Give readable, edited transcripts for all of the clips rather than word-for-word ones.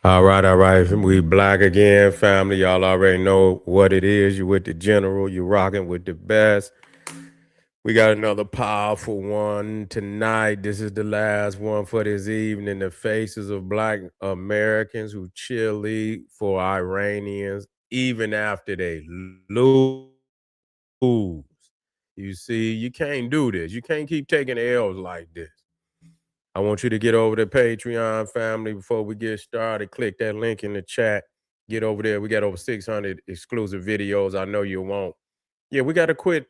All right, all right. We black again, family. Y'all already know what it is. You with the general. You rocking with the best. We got another powerful one tonight. This is the last one for this evening. The faces of black Americans who cheerlead for Iranians even after they lose. You see, you can't do this. You can't keep taking L's like this. I want you to get over to Patreon, family, before we get started. Click that link in the chat. Get over there. We got over 600 exclusive videos. I know you won't. Yeah, we got to quit.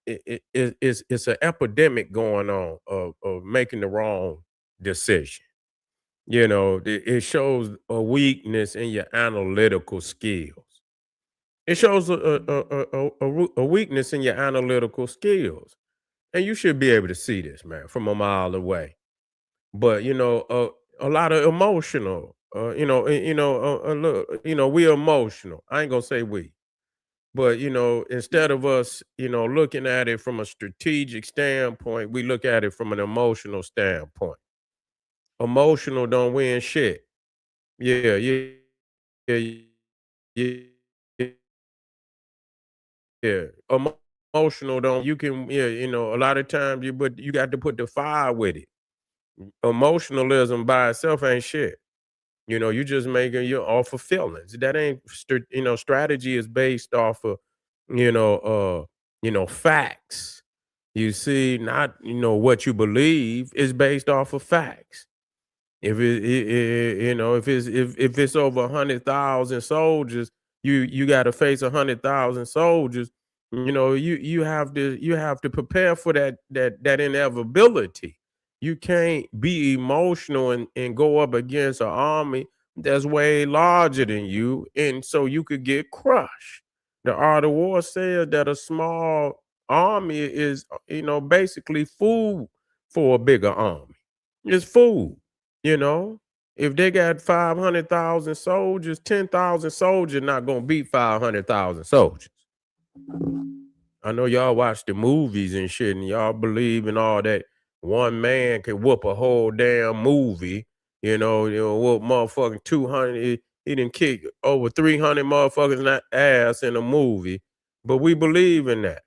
It's an epidemic going on of making the wrong decision. It shows a weakness in your analytical skills. It shows a weakness in your analytical skills. And you should be able to see this, man, from a mile away. But a lot of emotional we're emotional. I ain't gonna say we, but instead of us looking at it from a strategic standpoint, we look at it from an emotional standpoint. Emotional don't win shit. Yeah, yeah, yeah, yeah, yeah. Emotional don't, you can, yeah, a lot of times you got to put the fire with it. Emotionalism by itself ain't shit. You just making you off of feelings. That ain't strategy is based off of, you know, facts. You see, not what you believe is based off of facts. If it's over 100,000 soldiers, you got to face 100,000 soldiers. You have to prepare for that inevitability. You can't be emotional and go up against an army that's way larger than you, and so you could get crushed. The art of war says that a small army is, basically food for a bigger army. It's food. You know, if they got 500,000 soldiers, 10,000 soldiers not gonna beat 500,000 soldiers. I know y'all watch the movies and shit, and y'all believe in all that. One man can whoop a whole damn movie. Whoop motherfucking 200. He didn't kick over 300 motherfuckers in that ass in a movie, but we believe in that.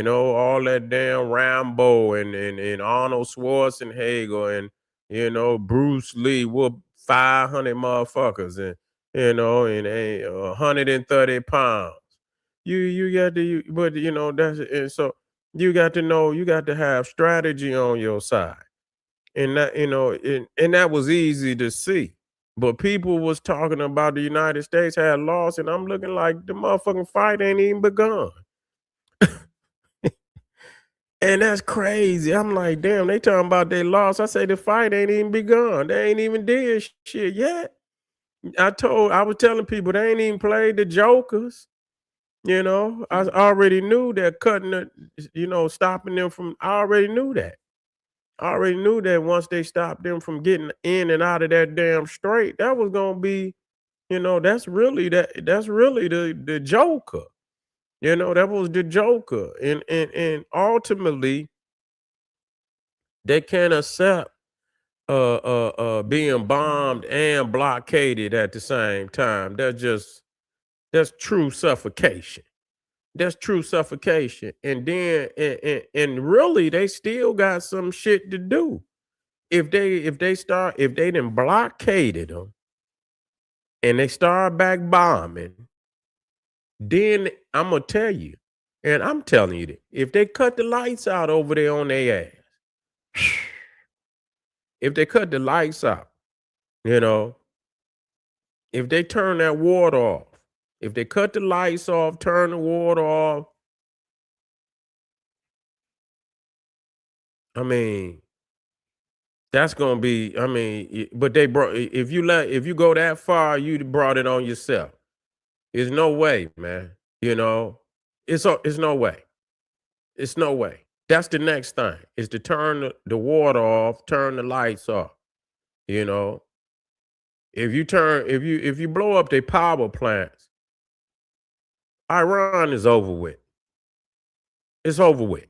All that damn Rambo and Arnold Schwarzenegger and Bruce Lee whooped 500 motherfuckers and 130 pounds. You got to, but that's, and so you got to know, you got to have strategy on your side, and and that was easy to see. But people was talking about the United States had lost, and I'm looking like the motherfucking fight ain't even begun. And that's crazy. I'm like, damn, they talking about they lost. I say the fight ain't even begun. They ain't even did shit yet. I was telling people they ain't even played the jokers. I already knew that cutting the, stopping them from. I already knew that. I already knew that once they stopped them from getting in and out of that damn straight, that was gonna be, that's really the joker. That was the joker, and ultimately they can't accept being bombed and blockaded at the same time. That's true suffocation. That's true suffocation. And then and really they still got some shit to do. If they done blockaded them and they start back bombing, then I'm gonna tell you, and I'm telling you that if they cut the lights out over there on their ass, if they cut the lights out, you know, if they turn that water off, if they cut the lights off, turn the water off, I mean, that's gonna be. I mean, but they brought. If you go that far, you brought it on yourself. There's no way, man. It's no way. It's no way. That's the next thing is to turn the water off, turn the lights off. You know, if you blow up their power plants, Iran is over with. It's over with.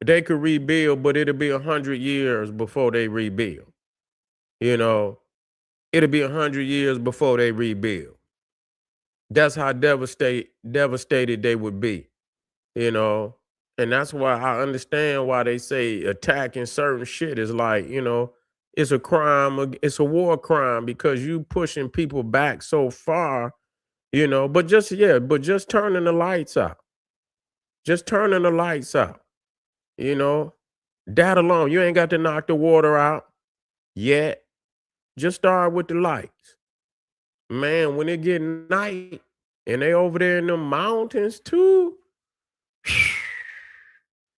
They could rebuild, but it'll be 100 years before they rebuild. You know, it'll be 100 years before they rebuild. That's how devastated they would be, you know. And that's why I understand why they say attacking certain shit is like, it's a crime, it's a war crime because you pushing people back so far, but just turning the lights out. Just turning the lights out, you know. That alone, you ain't got to knock the water out yet. Just start with the lights. Man, when it get night and they over there in the mountains too,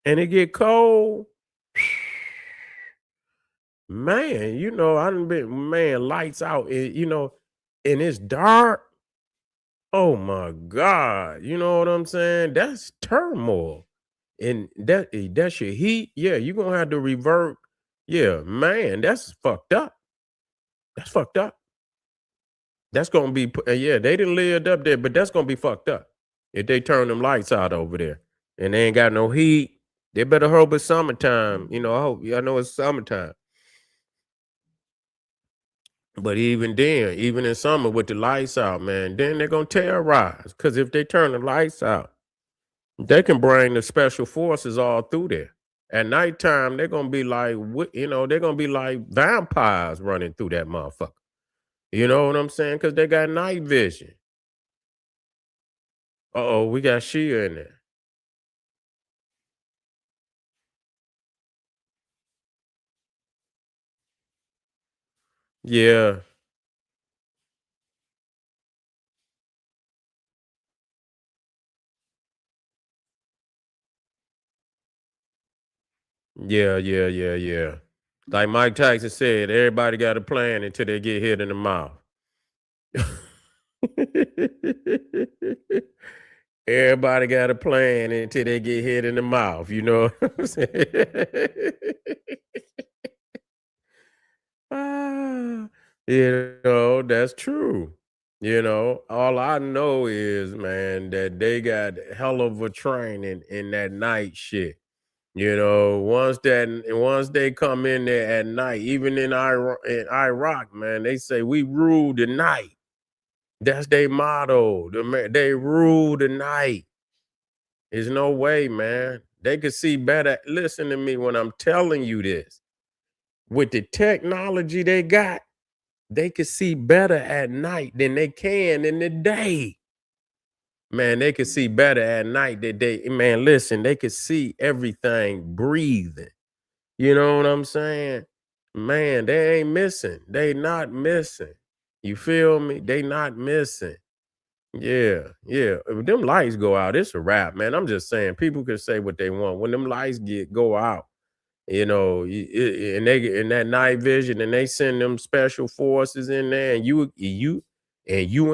and it get cold, man, I done been, man, lights out, and it's dark. Oh my God. You know what I'm saying? That's turmoil. And that's your heat. Yeah, you're gonna have to revert. Yeah, man, that's fucked up. That's fucked up. That's gonna be yeah, they didn't lived up there, but that's gonna be fucked up if they turn them lights out over there and they ain't got no heat. They better hope it's summertime. I hope I know it's summertime. But even then, even in summer with the lights out, man, then they're gonna terrorize. Cause if they turn the lights out, they can bring the special forces all through there. At nighttime, they're gonna be like, they're gonna be like vampires running through that motherfucker. You know what I'm saying? Cause they got night vision. Uh-oh, we got Shia in there. Yeah, yeah. Like Mike Tyson said, everybody got a plan until they get hit in the mouth. Everybody got a plan until they get hit in the mouth. You know what I'm saying? Ah, that's true. All I know is, man, that they got hell of a training in that night shit. Once they come in there at night, even in Iraq, man, they say we rule the night. That's their motto. They rule the night. There's no way, man. They could see better. Listen to me when I'm telling you this. With the technology they got, they could see better at night than they can in the day. Man, they could see better at night than man, listen, they could see everything breathing. You know what I'm saying? Man, they ain't missing. They not missing. You feel me? They not missing. Yeah. If them lights go out, it's a wrap, man. I'm just saying, people can say what they want. When them lights go out, and they get in that night vision, and they send them special forces in there, and you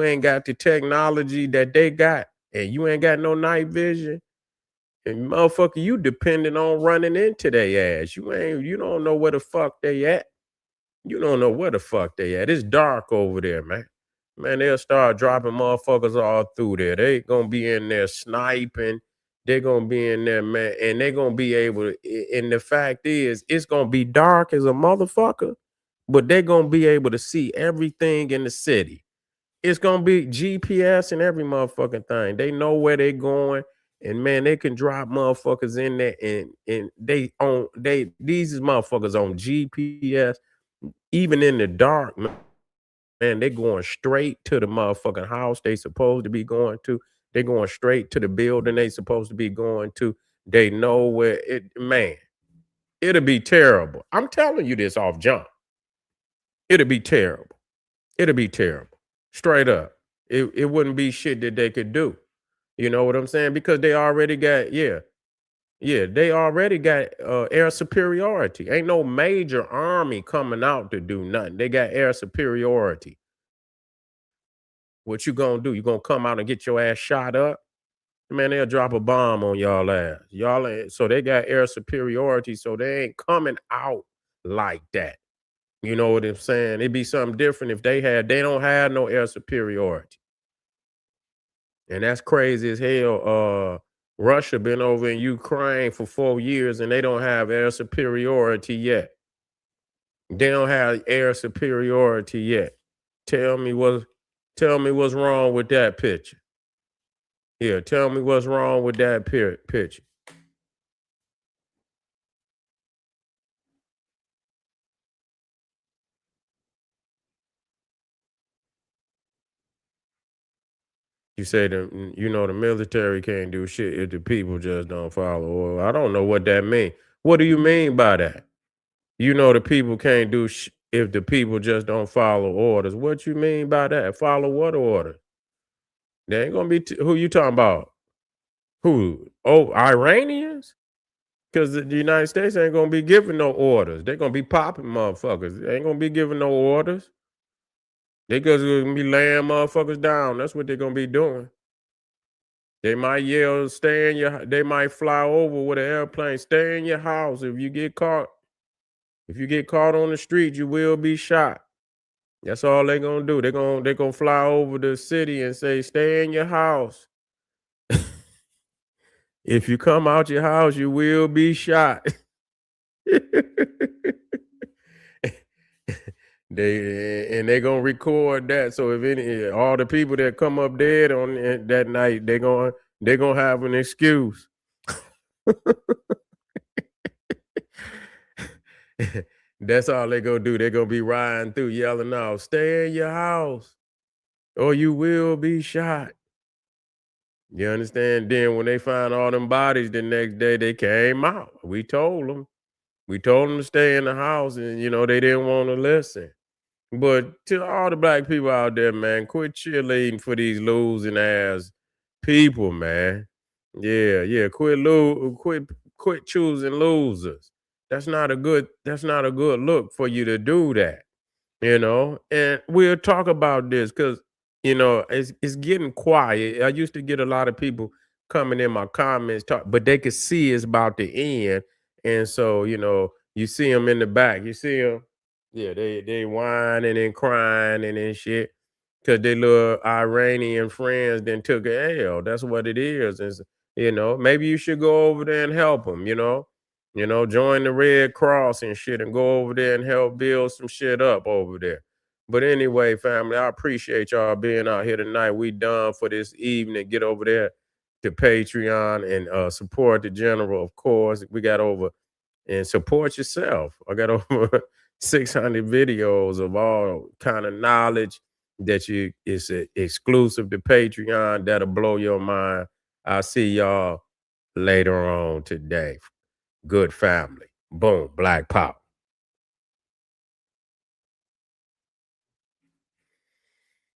ain't got the technology that they got, and you ain't got no night vision, and motherfucker, you depending on running into their ass. You don't know where the fuck they at. You don't know where the fuck they at. It's dark over there, man. Man, they'll start dropping motherfuckers all through there. They gonna be in there sniping. They're gonna be in there, man, and they're gonna be able to. And the fact is, it's gonna be dark as a motherfucker, but they're gonna be able to see everything in the city. It's gonna be GPS and every motherfucking thing. They know where they going, and man, they can drop motherfuckers in there, and these is motherfuckers on GPS, even in the dark, man, they going straight to the motherfucking house they supposed to be going to. They going straight to the building they supposed to be going to. They know where man, it'll be terrible. I'm telling you this off jump. It'll be terrible. It'll be terrible. Straight up. It wouldn't be shit that they could do. You know what I'm saying? Because they already got, they already got air superiority. Ain't no major army coming out to do nothing. They got air superiority. What you gonna do? You gonna come out and get your ass shot up? Man, they'll drop a bomb on y'all ass. So they got air superiority, so they ain't coming out like that. You know what I'm saying? It'd be something different if they don't have no air superiority. And that's crazy as hell. Russia been over in Ukraine for 4 years and they don't have air superiority yet. They don't have air superiority yet. Tell me what tell me what's wrong with that picture. Yeah, tell me what's wrong with that picture. You say the military can't do shit if the people just don't follow order. I don't know what that means. What do you mean by that? The people can't do if the people just don't follow orders. What you mean by that? Follow what order? They ain't gonna be who you talking about? Who? Oh, Iranians? Because the United States ain't gonna be giving no orders. They're gonna be popping motherfuckers. They ain't gonna be giving no orders. They just gonna be laying motherfuckers down. That's what they're gonna be doing. They might yell, stay in your. They might fly over with an airplane. Stay in your house. If you get caught on the street, you will be shot. That's all they gonna do. They gonna fly over the city and say, stay in your house. If you come out your house, you will be shot. They gonna record that. So if all the people that come up dead on that night, they gonna have an excuse. That's all they gonna do. They gonna be riding through yelling out, "Stay in your house, or you will be shot." You understand? Then when they find all them bodies the next day, they came out. We told them. We told them to stay in the house, and they didn't want to listen. But to all the black people out there, man, quit cheerleading for these losing ass people, man. Yeah, yeah. Quit choosing losers. That's not a good look for you to do that. And we'll talk about this because it's getting quiet. I used to get a lot of people coming in my comments talk, but they could see it's about to end. And so you see them in the back. You see them, yeah, they whining and crying and shit because they little Iranian friends then took a L. That's what it is. Maybe you should go over there and help them. Join the Red Cross and shit and go over there and help build some shit up over there. But anyway, family, I appreciate y'all being out here tonight. We done for this evening. Get over there to Patreon and support the general, of course. We got over and support yourself. I got over 600 videos of all kind of knowledge that is exclusive to Patreon. That'll blow your mind. I'll see y'all later on today. Good family. Boom, Black Power.